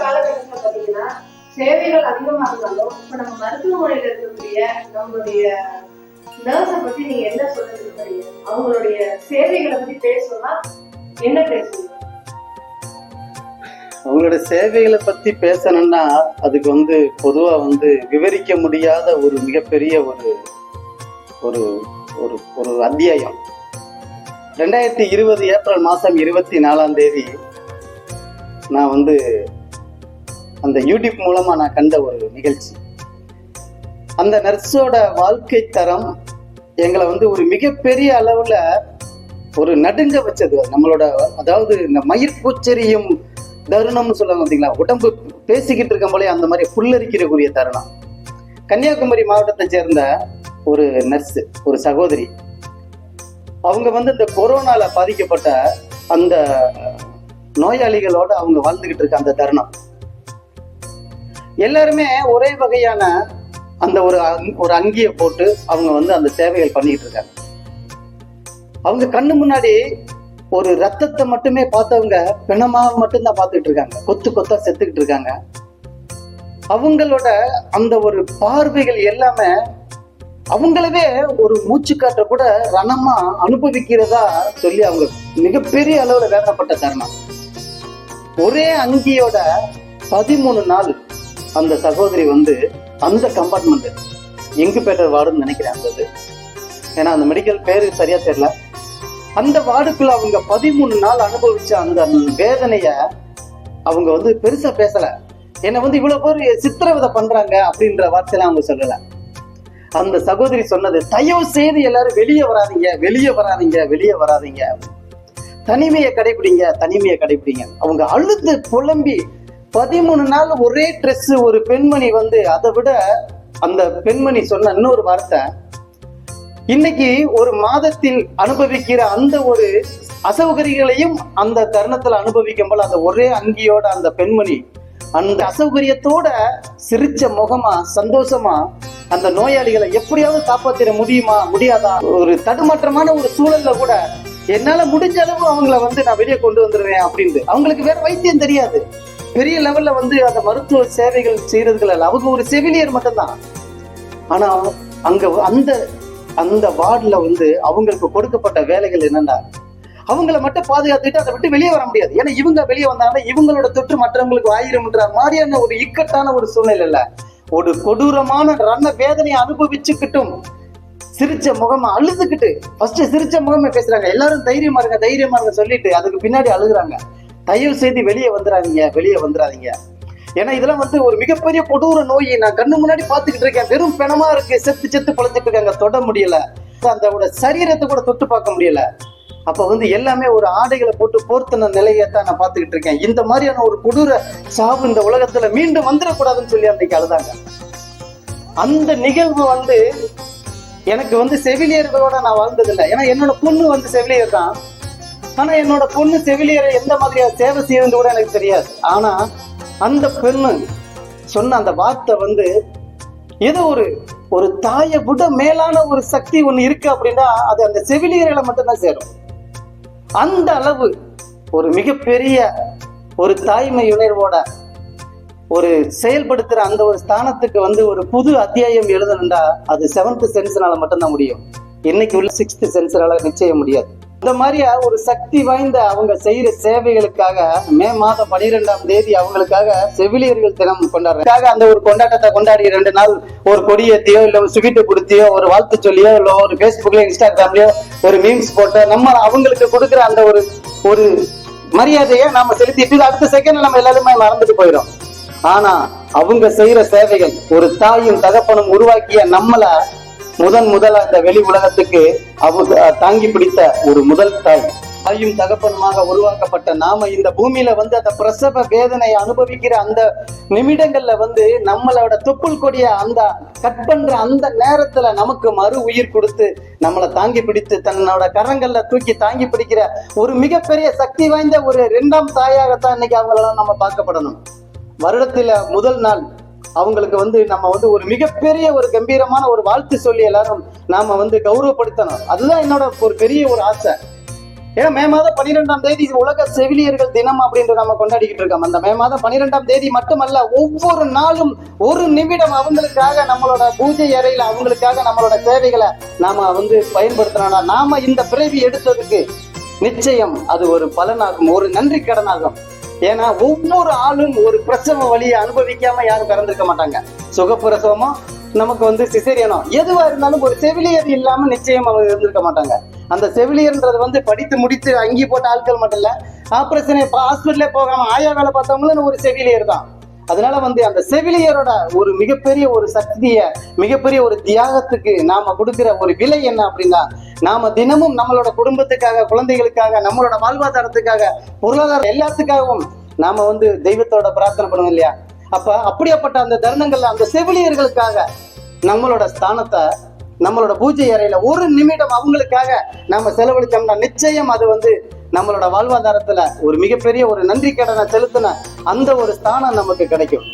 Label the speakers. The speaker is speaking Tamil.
Speaker 1: காலகட்டத்தில் பாத்தீங்கன்னா சேவைகள் அதிகமா இருந்தாலும் இப்ப நம்ம மருத்துவமனையில இருக்கக்கூடிய நம்மளுடைய நர்ஸை பத்தி நீங்க என்ன சொல்ல விரும்புறீங்க? அவங்களுடைய சேவைகளை பத்தி பேசணும்னா என்ன பேசுவீங்க?
Speaker 2: அவங்களோட சேவைகளை பத்தி பேசணும்னா அதுக்கு பொதுவா விவரிக்க முடியாத ஒரு மிகப்பெரிய ஒரு ஒரு ஒரு ஒரு அத்தியாயம். 2020 ஏப்ரல் மாசம் 24 நான் அந்த யூடியூப் மூலமா நான் கண்ட ஒரு நிகழ்ச்சி. அந்த நர்ஸோட வாழ்க்கை தரம் எங்களை ஒரு மிகப்பெரிய அளவுல ஒரு நடுங்க வச்சது. நம்மளோட அதாவது இந்த மயிர்கூச்சரியும் தருணம்னு சொல்லுவாங்க பார்த்தீங்களா, உடம்பு பேசிக்கிட்டு இருக்கும் போலே அந்த மாதிரி புல்லரிக்கிறக்கூடிய தருணம். கன்னியாகுமரி மாவட்டத்தை சேர்ந்த ஒரு நர்ஸ், ஒரு சகோதரி, அவங்க இந்த கொரோனால பாதிக்கப்பட்ட அந்த நோயாளிகளோட அவங்க வாழ்ந்துகிட்டு இருக்க அந்த தருணம். எல்லாருமே ஒரே வகையான அந்த ஒரு அங்கியை போட்டு அவங்க அந்த சேவைகள் பண்ணிட்டு இருக்காங்க. அவங்க கண்ணு முன்னாடி ஒரு ரத்தத்தை மட்டுமே பார்த்தவங்க பிணமாக மட்டும்தான் பார்த்துக்கிட்டு இருக்காங்க. கொத்து கொத்தா செத்துக்கிட்டு இருக்காங்க. அவங்களோட அந்த ஒரு பார்வைகள் எல்லாமே அவங்களவே ஒரு மூச்சு காற்ற கூட ரணமா அனுபவிக்கிறதா சொல்லி அவங்க மிகப்பெரிய அளவுல வேதனைப்பட்ட தருணம். ஒரே அங்கியோட 13 நாள் அந்த சகோதரி அந்த கம்பார்ட்மெண்ட் இன்குபேட்டர் வார்டுன்னு நினைக்கிறேன் அந்த ஏன்னா அந்த மெடிக்கல் பேரு சரியா தெரியல. அந்த வார்டுக்குள்ள அவங்க 13 நாள் அனுபவிச்ச அந்த வேதனைய அவங்க பெருசா பேசல. என்ன இவ்வளவு பேர் சித்திரவதை பண்றாங்க அப்படின்ற வார்த்தையெல்லாம் அவங்க சொல்லல. அந்த சகோதரி சொன்னது, தயவு செய்து எல்லாரும் வெளியே வராதீங்க, வெளியே வராதீங்க, வெளியே வராதீங்க, தனிமையை கடைபிடிங்க, தனிமையை கடைபிடிங்க. அவங்க அழுது புலம்பி 13 நாள் ஒரே ட்ரெஸ். ஒரு பெண்மணி அதை விட அந்த பெண்மணி சொன்ன இன்னொரு வார்த்தை, இன்னைக்கு ஒரு மாதத்தில் அனுபவிக்கிற அந்த ஒரு அசௌகரியங்களையும் அந்த தருணத்துல அனுபவிக்கும் போல அந்த ஒரே அங்கியோட அந்த பெண்மணி அந்த அசௌகரியத்தோட சிரிச்ச முகமா சந்தோஷமா அந்த நோயாளிகளை எப்படியாவது காப்பாத்திட முடியுமா முடியாதா, ஒரு தடுமாற்றமான ஒரு சூழல்ல கூட என்னால முடிஞ்ச அளவு அவங்கள நான் வெளியே கொண்டு வந்துடுவேன் அப்படின்ட்டு. அவங்களுக்கு வேற வைத்தியம் தெரியாது. பெரிய லெவல்ல அந்த மருத்துவ சேவைகள் செய்யறதுல அவங்க ஒரு செவிலியர் மட்டும்தான். ஆனா அங்க அந்த வார்டுல அவங்களுக்கு கொடுக்கப்பட்ட வேலைகள் என்னன்னா, அவங்கள மட்டும் பாதுகாத்துட்டு அதை விட்டு வெளியே வர முடியாது. ஏன்னா இவங்க வெளியே வந்தாங்கன்னா இவங்களோட தொற்று மற்றவங்களுக்கு ஆயிரம்ன்ற மாதிரியான ஒரு இக்கட்டான ஒரு சூழ்நிலை இல்ல, ஒரு கொடூரமான ரண வேதனையை அனுபவிச்சுக்கிட்டும் சிரிச்ச முகமா அழுதுகிட்டு ஃபர்ஸ்ட் சிரிச்ச முகமே பேசுறாங்க. எல்லாரும் தைரியமா இருங்க, தைரியமா இருங்க சொல்லிட்டு அதுக்கு பின்னாடி அழுகுறாங்க. தயவு செய்து வெளியே வந்துடாதீங்க, வெளியே வந்துடாதீங்க. ஏன்னா இதெல்லாம் ஒரு மிகப்பெரிய கொடூர நோய். நான் கண்ணு முன்னாடி பாத்துக்கிட்டு இருக்கேன். வெறும் பிணமா இருக்கு, செத்து செத்து பழச்சிட்டு இருக்காங்க. தொட முடியல, அந்த சரீரத்தை கூட தொட்டு பார்க்க முடியல. அப்ப எல்லாமே ஒரு ஆடைகளை போட்டு போர்த்தின நிலையத்தான் நான் பாத்துக்கிட்டு இருக்கேன். இந்த மாதிரியான ஒரு கொடூர சாவு இந்த உலகத்துல மீண்டும் வந்துடக்கூடாதுன்னு சொல்லி அன்றைக்கு அழுதாங்க. அந்த நிகழ்வு எனக்கு செவிலியர்களோட நான் வாழ்ந்ததில்லை. ஏன்னா என்னோட பொண்ணு செவிலியர் தான். ஆனா என்னோட பொண்ணு செவிலியரை எந்த மாதிரியா சேவை செய்யறது கூட எனக்கு தெரியாது. ஆனா அந்த பெண்ணு சொன்ன அந்த வார்த்தை ஏதோ ஒரு தாயை விட மேலான ஒரு சக்தி ஒண்ணு இருக்கு அப்படின்னா அது அந்த செவிலியர்களை மட்டும்தான் சேரும். அந்த அளவு ஒரு மிகப்பெரிய ஒரு தாய்மை உணர்வோட ஒரு செயல்படுத்துற அந்த ஒரு ஸ்தானத்துக்கு ஒரு புது அத்தியாயம் எழுதணும்டா அது 7th சென்ஸ்னால மட்டும்தான் முடியும். இன்னைக்கு உள்ள 6th சென்ஸ்னால நிச்சயம் முடியாது. இந்த மாதிரியா ஒரு சக்தி வாய்ந்த அவங்க செய்யற சேவைகளுக்காக மே மாதம் 12 அவங்களுக்காக செவிலியர்கள் தினம் கொண்டாடுறாங்க. அந்த ஒரு கொண்டாட்டத்தை கொண்டாடி 2 நாள் ஒரு கொடியேத்தியோ இல்ல ஒரு ஸ்வீட்டு கொடுத்தியோ ஒரு வாழ்த்து சொல்லியோ இல்ல ஒரு பேஸ்புக்ல இன்ஸ்டாகிராம்லயோ ஒரு மீம்ஸ் போட்டோ நம்ம அவங்களுக்கு கொடுக்குற அந்த ஒரு மரியாதையை நாம செலுத்திட்டு அடுத்த செகண்ட் நம்ம எல்லாருமே மறந்துட்டு போயிடும். ஆனா அவங்க செய்யற சேவைகள் ஒரு தாயும் தகப்பனும் உருவாக்கிய நம்மள முதலா இந்த வெளி உலகத்துக்கு அவங்க தாங்கி பிடித்த ஒரு முதல் தாயும் தகப்பனுமாக உருவாக்கப்பட்ட நாம இந்த பூமியில அந்த பிரசவ வேதனையை அனுபவிக்கிற அந்த நிமிடங்கள்ல நம்மளோட தொப்புள் கொடிய அந்த கட் பண்ற அந்த நேரத்துல நமக்கு மறு உயிர் கொடுத்து நம்மளை தாங்கி பிடித்து தன்னோட கரங்கள்ல தூக்கி தாங்கி பிடிக்கிற ஒரு மிகப்பெரிய சக்தி வாய்ந்த ஒரு 2ஆம் தாயாகத்தான் இன்னைக்கு அவங்களெல்லாம் நம்ம பார்க்கப்படணும். வருடத்துல முதல் நாள் அவங்களுக்கு நம்ம ஒரு மிகப்பெரிய ஒரு கம்பீரமான ஒரு வாழ்த்து சொல்லி எல்லாரும் நாம கௌரவப்படுத்தணும். அதுதான் என்னோட ஒரு பெரிய ஒரு ஆசை. ஏன்னா மே மாதம் 12ஆம் தேதி உலக செவிலியர்கள் தினம் அப்படின்ற நம்ம கொண்டாடிக்கிட்டு இருக்கோம். அந்த மே மாதம் 12ஆம் தேதி மட்டுமல்ல, ஒவ்வொரு நாளும் ஒரு நிமிடம் அவங்களுக்காக நம்மளோட பூஜை அறையில அவங்களுக்காக நம்மளோட சேவைகளை நாம பயன்படுத்தினா நாம இந்த பிறவி எடுத்ததுக்கு நிச்சயம் அது ஒரு பலனாகும், ஒரு நன்றி கடனாகும். ஏன்னா ஒவ்வொரு ஆளும் ஒரு பிரசவ வழியை அனுபவிக்காம யாரும் பிறந்திருக்க மாட்டாங்க. சுகப்பிரசவமோ நமக்கு சிசேரியனோ எதுவா இருந்தாலும் ஒரு செவிலியர் இல்லாம நிச்சயம் அவங்க இருந்திருக்க மாட்டாங்க. அந்த செவிலியர்ன்றது படித்து முடித்து அங்கி போட்ட ஆட்கள் மட்டும் இல்ல, ஆபரேஷனை ஹாஸ்பிட்டலே போகாம ஆயா வேலை பார்த்தவங்களும் ஒரு செவிலியர் தான். அதனால அந்த செவிலியரோட ஒரு மிகப்பெரிய ஒரு சக்திய, மிகப்பெரிய ஒரு தியாகத்துக்கு நாம கொடுக்கிற ஒரு விலை என்ன அப்படின்னா, நாம தினமும் நம்மளோட குடும்பத்துக்காக, குழந்தைகளுக்காக, நம்மளோட வாழ்வாதாரத்துக்காக, பொருளாதாரம் எல்லாத்துக்காகவும் நாம தெய்வத்தோட பிரார்த்தனை பண்ணுவோம் இல்லையா? அப்ப அப்படியாப்பட்ட அந்த தருணங்கள்ல அந்த செவிலியர்களுக்காக நம்மளோட ஸ்தானத்தை, நம்மளோட பூஜை அறையில ஒரு நிமிடம் அவங்களுக்காக நாம செலவழிச்சோம்னா நிச்சயம் அது நம்மளோட வாழ்வாதாரத்துல ஒரு மிகப்பெரிய ஒரு நன்றி கடனை செலுத்தின அந்த ஒரு ஸ்தானம் நமக்கு கிடைக்கும்.